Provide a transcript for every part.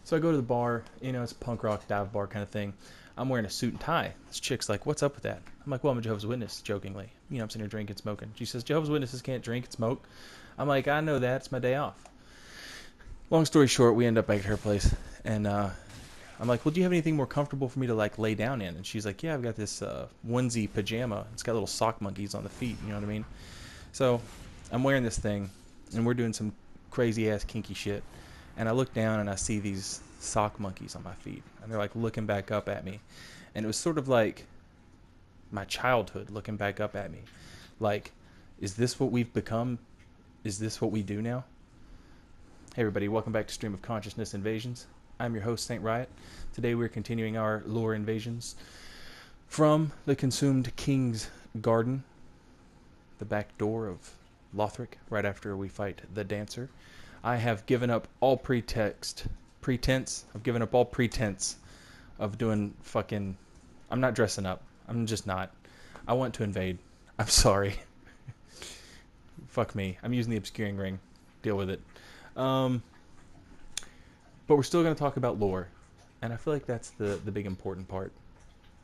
So I go to the bar, you know, it's a punk rock dive bar kind of thing. I'm wearing a suit and tie. This chick's like, "What's up with that?" I'm like, "Well, I'm a Jehovah's Witness," jokingly. You know, I'm sitting here drinking, smoking. She says, "Jehovah's Witnesses can't drink and smoke." I'm like, "I know that. It's my day off." Long story short, we end up back at her place, and I'm like, "Well, do you have anything more comfortable for me to like lay down in?" And she's like, "Yeah, I've got this onesie pajama. It's got little sock monkeys on the feet. You know what I mean?" So I'm wearing this thing, and we're doing some crazy ass kinky shit. And I look down and I see these sock monkeys on my feet, and they're like looking back up at me. And it was sort of like my childhood looking back up at me. Like, is this what we've become? Is this what we do now? Hey everybody, welcome back to Stream of Consciousness Invasions. I'm your host, Saint Riot. Today we're continuing our lore invasions from the consumed King's Garden, the back door of Lothric, right after we fight the Dancer. I have given up all pretense. I've given up all pretense of doing fucking... I'm not dressing up. I'm just not. I want to invade. I'm sorry. Fuck me. I'm using the obscuring ring. Deal with it. But we're still going to talk about lore. And I feel like that's the big important part.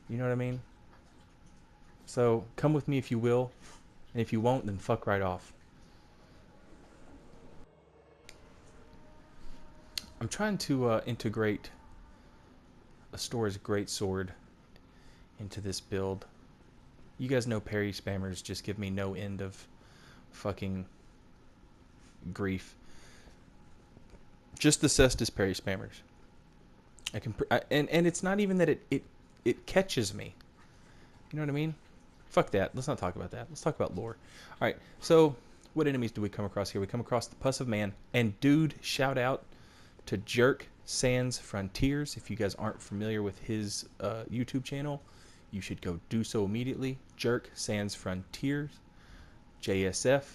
You know what I mean? So come with me if you will. And if you won't, then fuck right off. I'm trying to integrate Astora's Greatsword into this build. You guys know parry spammers just give me no end of fucking grief. Just the Cestus parry spammers. And it's not even that it catches me. You know what I mean? Fuck that. Let's not talk about that. Let's talk about lore. All right. So what enemies do we come across here? We come across the Pus of Man. And dude, shout out to Jerk Sans Frontiers. If you guys aren't familiar with his YouTube channel, you should go do so immediately. Jerk Sans Frontiers, JSF.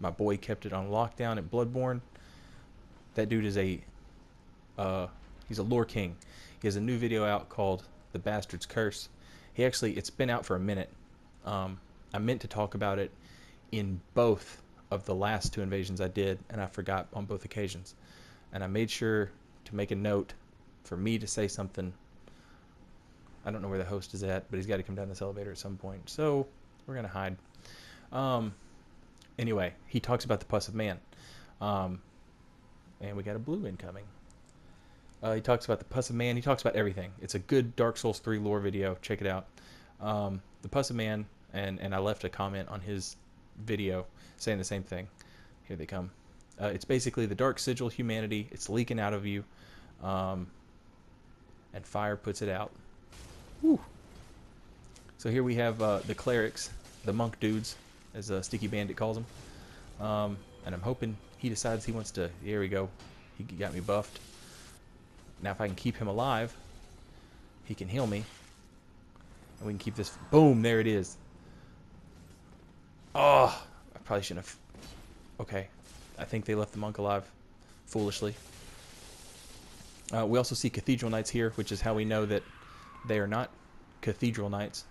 My boy kept it on lockdown at Bloodborne. That dude is he's a lore king. He has a new video out called The Bastard's Curse. It's been out for a minute. I meant to talk about it in both of the last two invasions I did, and I forgot on both occasions. And I made sure to make a note for me to say something. I don't know where the host is at, but he's got to come down this elevator at some point. So we're going to hide. Anyway, he talks about the Pus of Man. And we got a blue incoming. He talks about the Pus of Man. He talks about everything. It's a good Dark Souls 3 lore video. Check it out. The Pus of Man, and I left a comment on his video saying the same thing. Here they come. It's basically the dark sigil humanity. It's leaking out of you. And fire puts it out. Whew. So here we have the clerics, the monk dudes, as Sticky Bandit calls them. And I'm hoping he decides he wants to... Here we go. He got me buffed. Now if I can keep him alive, he can heal me. And we can keep this... Boom! There it is. Oh! I probably shouldn't have... Okay. I think they left the monk alive. Foolishly. We also see Cathedral Knights here, which is how we know that they are not Cathedral Knights.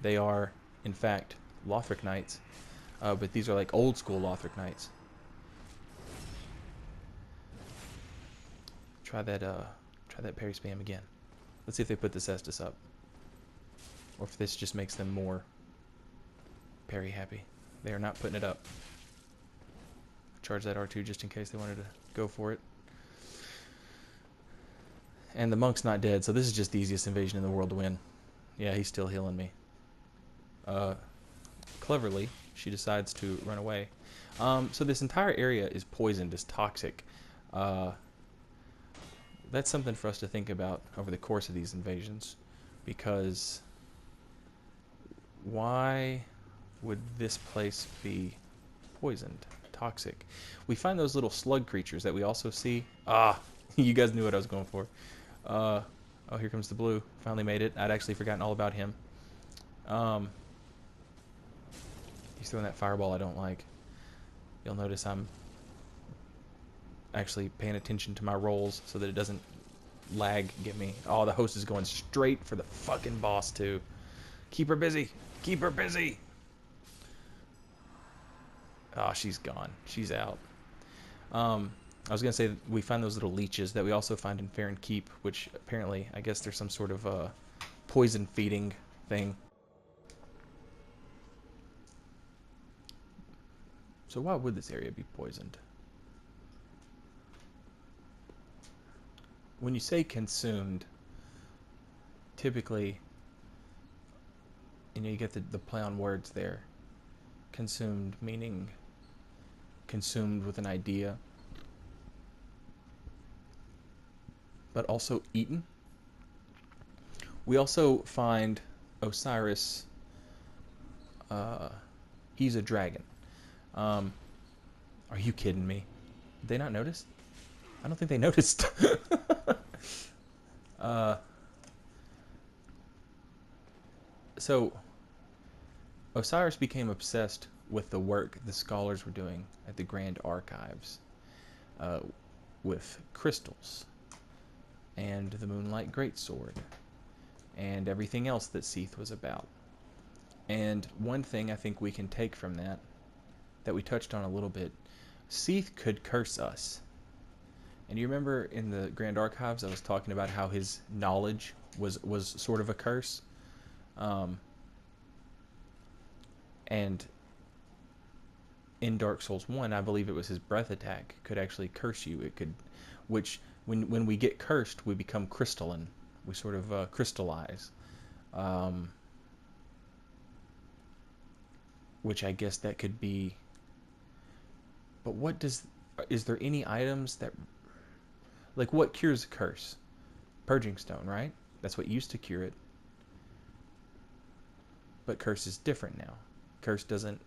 They are, in fact, Lothric Knights. But these are like old school Lothric Knights. Try that parry spam again. Let's see if they put the Cestus up. Or if this just makes them more parry happy. They are not putting it up. Charge that R2 just in case they wanted to go for it. And the monk's not dead, so this is just the easiest invasion in the world to win. Yeah, he's still healing me. Cleverly, she decides to run away. So this entire area is poisoned, is toxic. That's something for us to think about over the course of these invasions. Because why would this place be poisoned, toxic? We find those little slug creatures that we also see. Ah, you guys knew what I was going for. Oh, here comes the blue. Finally made it. I'd actually forgotten all about him. He's throwing that fireball I don't like. You'll notice I'm actually paying attention to my rolls so that it doesn't lag get me. Oh, the host is going straight for the fucking boss too. Keep her busy. Keep her busy. Oh, she's gone. She's out. I was gonna say we find those little leeches that we also find in Farron Keep, which apparently, I guess there's some sort of poison feeding thing. So why would this area be poisoned? When you say consumed, typically, you get the play on words there. Consumed meaning consumed with an idea, but also eaten. We also find Osiris. He's a dragon. Are you kidding me? Did they not notice? I don't think they noticed. So Osiris became obsessed with the work the scholars were doing at the Grand Archives with crystals and the Moonlight Greatsword and everything else that Seath was about. And one thing I think we can take from that we touched on a little bit, Seath could curse us. And you remember in the Grand Archives I was talking about how his knowledge was sort of a curse? And in Dark Souls 1, I believe it was his breath attack could actually curse you. It could, which when we get cursed, we become crystalline. We sort of crystallize. Which I guess that could be. But is there any items that, like, what cures a curse? Purging Stone, right? That's what used to cure it. But curse is different now. Curse doesn't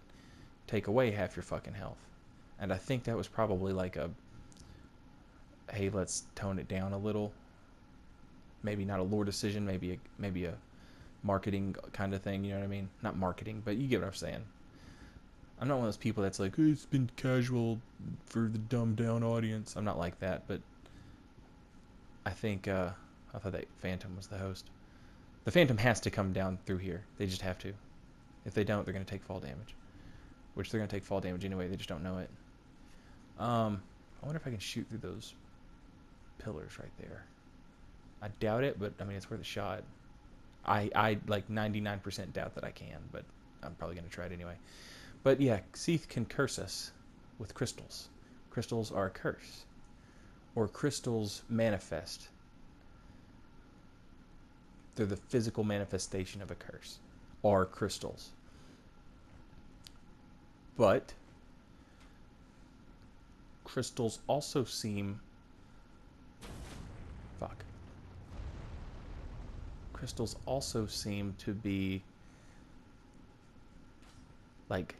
take away half your fucking health. And I think that was probably like a, hey, let's tone it down a little. Maybe not a lore decision, maybe a marketing kind of thing, you know what I mean? Not marketing, but you get what I'm saying. I'm not one of those people that's like, hey, it's been casual for the dumbed down audience. I'm not like that, but I think, I thought that Phantom was the host. The Phantom has to come down through here. They just have to. If they don't, they're going to take fall damage. Which they're going to take fall damage anyway, they just don't know it. I wonder if I can shoot through those pillars right there. I doubt it, but I mean, it's worth a shot. I like 99% doubt that I can, but I'm probably going to try it anyway. But yeah, Seath can curse us with crystals. Crystals are a curse. Or crystals manifest. They're the physical manifestation of a curse. Are crystals. But crystals also seem... Fuck. Crystals also seem to be like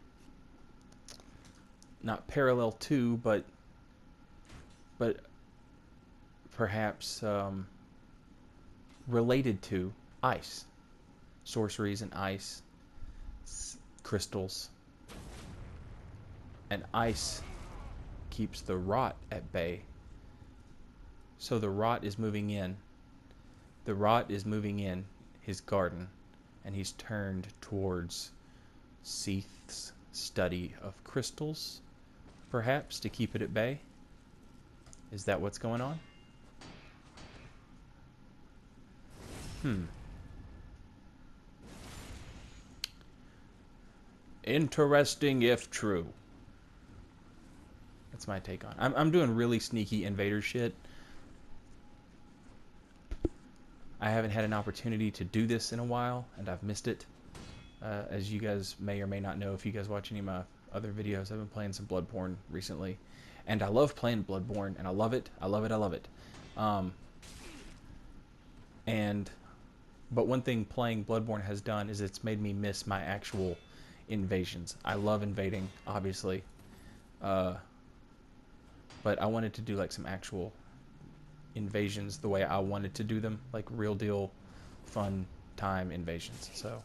not parallel to, but perhaps related to ice. Sorceries and ice, crystals. And ice keeps the rot at bay. So the rot is moving in. The rot is moving in his garden, and he's turned towards Seath's study of crystals, perhaps, to keep it at bay. Is that what's going on? Interesting if true. That's my take on it. I'm doing really sneaky invader shit. I haven't had an opportunity to do this in a while, and I've missed it. As you guys may or may not know, if you guys watch any of my other videos, I've been playing some Bloodborne recently. And I love playing Bloodborne, and I love it. I love it. I love it. But one thing playing Bloodborne has done is it's made me miss my actual invasions. I love invading, obviously. But I wanted to do like some actual invasions the way I wanted to do them, like real deal fun time invasions. So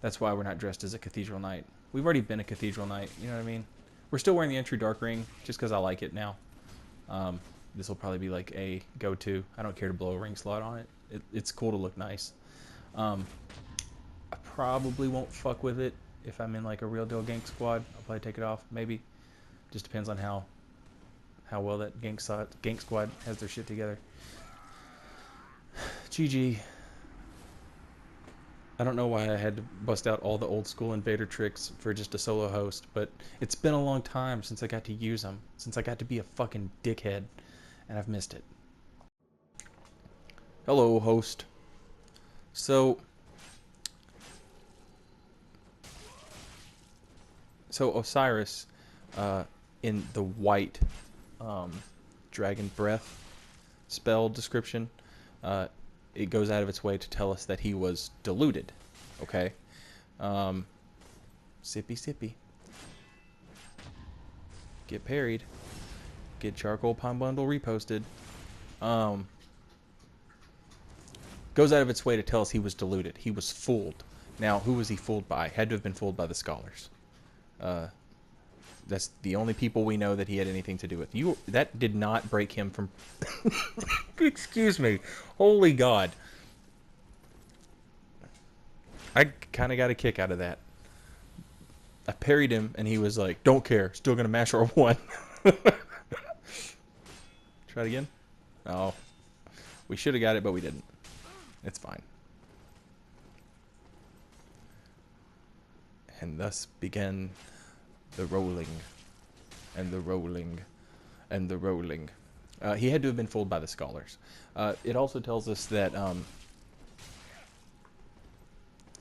that's why we're not dressed as a cathedral knight. We've already been a cathedral knight, you know what I mean? We're still wearing the entry dark ring just because I like it now. This will probably be like a go-to. I don't care to blow a ring slot on it. It's cool to look nice. I probably won't fuck with it if I'm in like a real deal gank squad. I'll probably take it off, maybe. Just depends on how how well that gank squad has their shit together. GG. I don't know why I had to bust out all the old school invader tricks for just a solo host, but it's been a long time since I got to use them, since I got to be a fucking dickhead, and I've missed it. Hello, host. So Osiris, in the white dragon breath spell description, it goes out of its way to tell us that he was deluded. Okay? Sippy sippy. Get parried. Get charcoal pine bundle reposted. Goes out of its way to tell us he was deluded. He was fooled. Now, who was he fooled by? Had to have been fooled by the scholars. That's the only people we know that he had anything to do with. That did not break him from... Excuse me. Holy God. I kind of got a kick out of that. I parried him, and he was like, don't care. Still going to mash R1. Try it again? Oh. We should have got it, but we didn't. It's fine. And thus began the rolling, and the rolling, and the rolling. He had to have been fooled by the scholars. It also tells us that...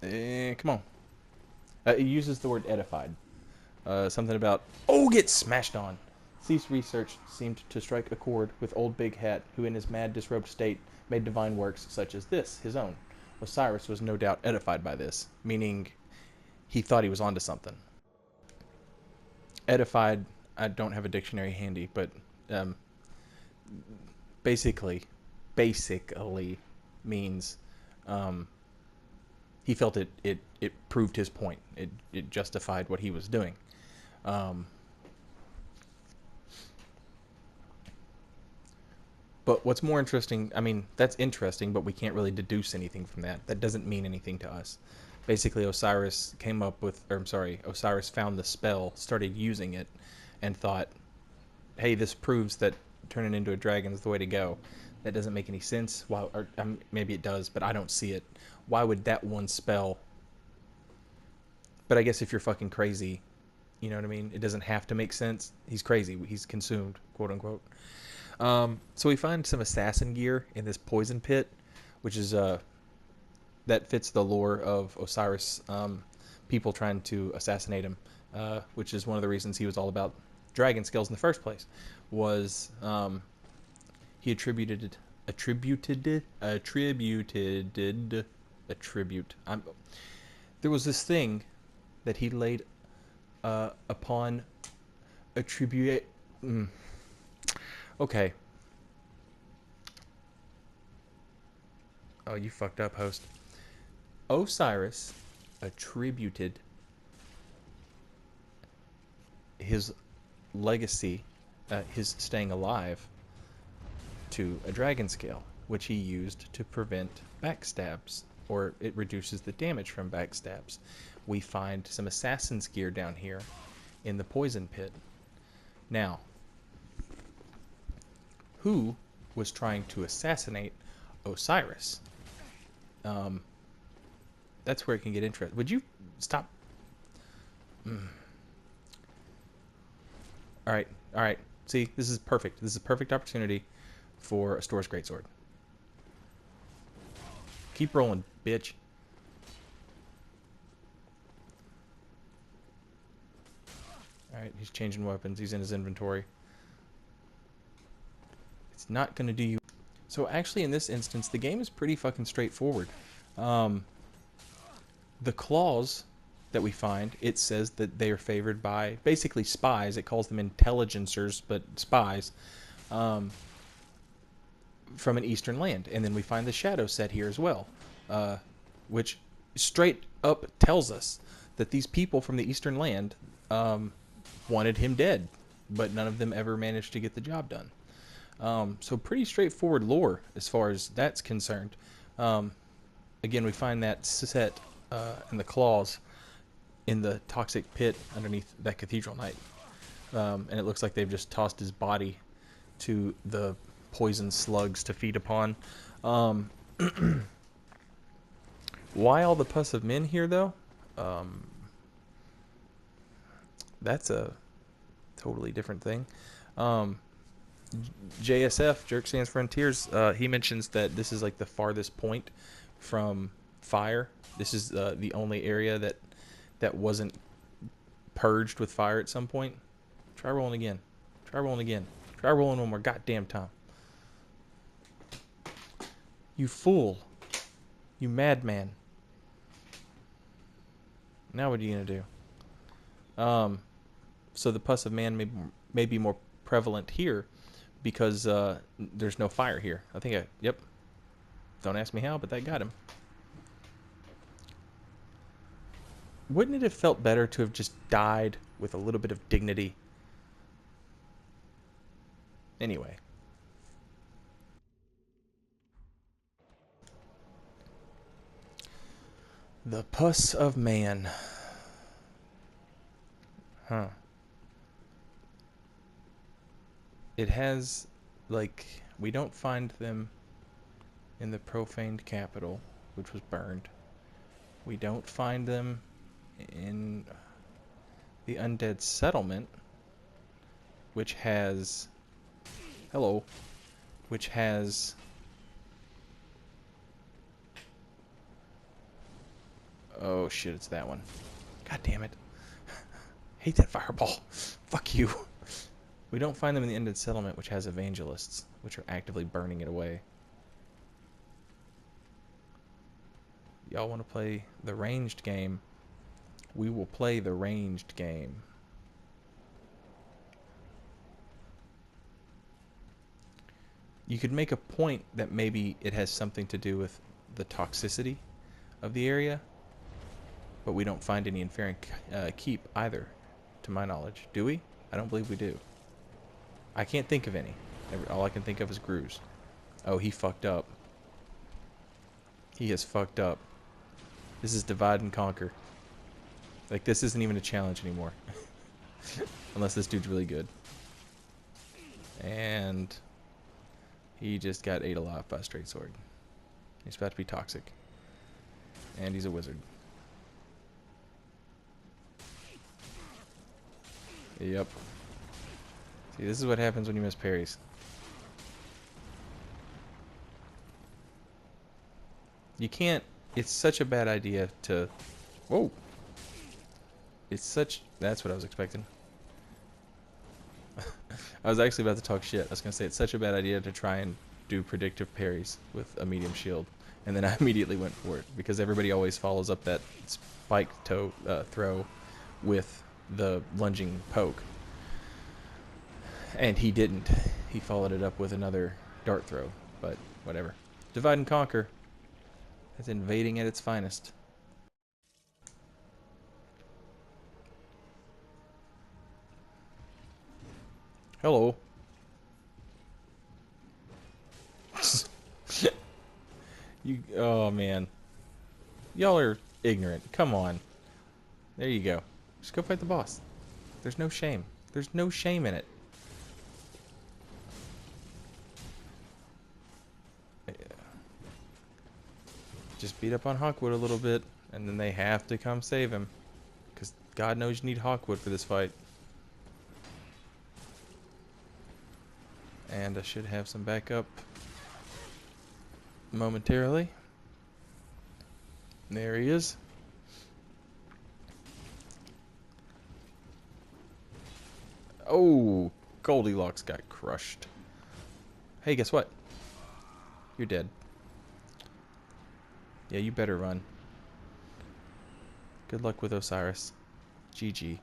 come on. It uses the word edified. Something about, get smashed on. Cease research seemed to strike a chord with old Big Hat, who in his mad, disrobed state made divine works such as this, his own. Osiris was no doubt edified by this, meaning he thought he was onto something. Edified, I don't have a dictionary handy, but basically means he felt it proved his point. It justified what he was doing. But what's more interesting, I mean, that's interesting, but we can't really deduce anything from that. That doesn't mean anything to us. Basically, Osiris Osiris found the spell, started using it, and thought, hey, this proves that turning into a dragon is the way to go. That doesn't make any sense. Maybe it does, but I don't see it. Why would that one spell... But I guess if you're fucking crazy, you know what I mean? It doesn't have to make sense. He's crazy. He's consumed, quote unquote. So we find some assassin gear in this poison pit, which is that fits the lore of Osiris, people trying to assassinate him, which is one of the reasons he was all about dragon scales in the first place. Was he attributed a tribute. There was this thing that he laid upon attribute. Okay. Oh, you fucked up, host. Osiris attributed his legacy, his staying alive, to a dragon scale, which he used to prevent backstabs, or it reduces the damage from backstabs. We find some assassin's gear down here in the poison pit. Now, who was trying to assassinate Osiris? That's where it can get interesting. Would you stop? All right. See, this is perfect. This is a perfect opportunity for a Store's Greatsword. Keep rolling, bitch. All right, he's changing weapons. He's in his inventory. It's not going to do you... So actually, in this instance, the game is pretty fucking straightforward. The claws that we find, it says that they are favored by basically spies. It calls them intelligencers, but spies, from an eastern land. And then we find the shadow set here as well, which straight up tells us that these people from the eastern land wanted him dead, but none of them ever managed to get the job done. So pretty straightforward lore as far as that's concerned. Again, we find that set in the claws in the toxic pit underneath that cathedral knight. And it looks like they've just tossed his body to the poison slugs to feed upon. Um, why all the pus of men here, though? That's a totally different thing. Um, JSF, Jerk Sans Frontiers, he mentions that this is like the farthest point from fire. This is the only area that wasn't purged with fire at some point. Try rolling again. Try rolling again. Try rolling one more goddamn time. You fool. You madman. Now what are you going to do? So the pus of man may be more prevalent here because there's no fire here. Yep. Don't ask me how, but that got him. Wouldn't it have felt better to have just died with a little bit of dignity? Anyway. The pus of man. Huh. It has, like, we don't find them in the profaned capital, which was burned. We don't find them in the undead settlement, which has, hello, which has, oh shit, it's that one. God damn it. Hate that fireball. Fuck you. We don't find them in the undead settlement, which has evangelists, which are actively burning it away. Y'all want to play the ranged game? We will play the ranged game. You could make a point that maybe it has something to do with the toxicity of the area, but we don't find any in Fair and Keep either, to my knowledge. Do we? I don't believe we do. I can't think of any. All I can think of is Grooves. Oh, he fucked up. He has fucked up. This is divide and conquer. Like, this isn't even a challenge anymore. Unless this dude's really good. And he just got ate alive by a straight sword. He's about to be toxic. And he's a wizard. Yep. See, this is what happens when you miss parries. You can't... It's such a bad idea to... Whoa! It's such... That's what I was expecting. I was actually about to talk shit. I was going to say it's such a bad idea to try and do predictive parries with a medium shield. And then I immediately went for it. Because everybody always follows up that spike throw with the lunging poke. And he didn't. He followed it up with another dart throw. But whatever. Divide and conquer. That's invading at its finest. Hello. Oh man. Y'all are ignorant. Come on. There you go. Just go fight the boss. There's no shame. There's no shame in it. Just beat up on Hawkwood a little bit, and then they have to come save him. Because God knows you need Hawkwood for this fight. And I should have some backup momentarily. There he is. Oh, Goldilocks got crushed. Hey, guess what? You're dead. Yeah, you better run. Good luck with Osiris. GG.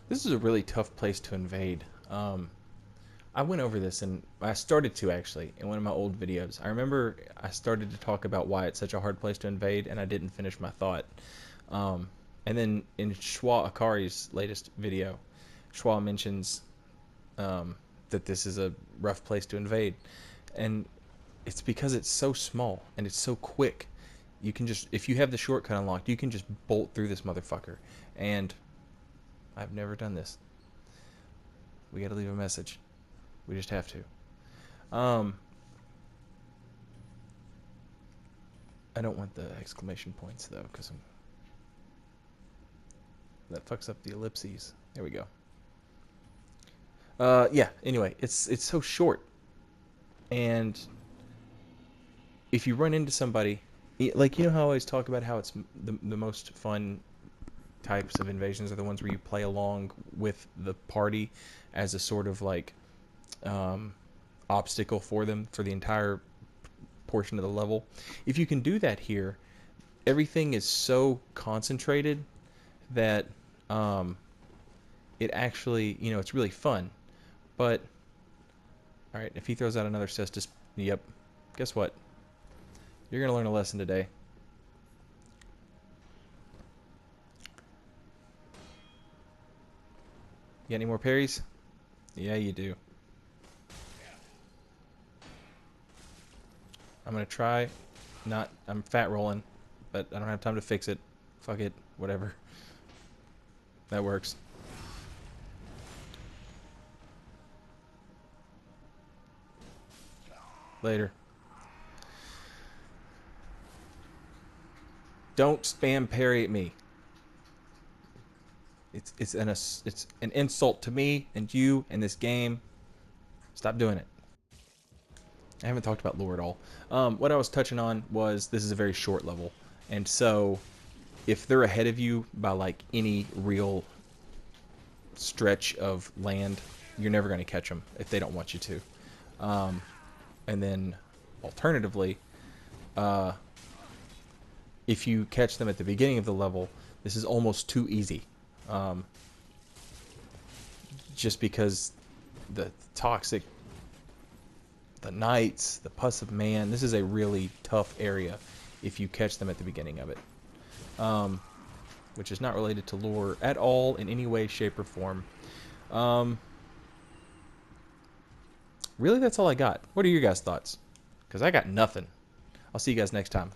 This is a really tough place to invade. I went over this, and I started to actually in one of my old videos. I remember I started to talk about why it's such a hard place to invade, and I didn't finish my thought. And then in Schwa Akari's latest video, Schwa mentions that this is a rough place to invade, and it's because it's so small and it's so quick. You can just, if you have the shortcut unlocked, you can just bolt through this motherfucker. And I've never done this. We gotta leave a message. We just have to. I don't want the exclamation points though, because that fucks up the ellipses. There we go. Yeah. Anyway, it's so short, and if you run into somebody, like, you know how I always talk about how it's the most fun types of invasions are the ones where you play along with the party as a sort of like obstacle for them for the entire portion of the level. If you can do that here, everything is so concentrated that it actually, it's really fun. But all right, if he throws out another cestus, yep. Guess what? You're gonna learn a lesson today. You got any more parries? Yeah, you do. I'm gonna try. I'm fat rolling, but I don't have time to fix it. Fuck it. Whatever. That works. Later. Don't spam parry at me. It's an insult to me and you and this game. Stop doing it. I haven't talked about lore at all. What I was touching on was this is a very short level, and so if they're ahead of you by like any real stretch of land, you're never going to catch them if they don't want you to. And then alternatively, if you catch them at the beginning of the level, this is almost too easy. Just because the toxic, the knights, the pus of man, this is a really tough area if you catch them at the beginning of it. Which is not related to lore at all in any way, shape, or form. Really, that's all I got. What are your guys' thoughts? Because I got nothing. I'll see you guys next time.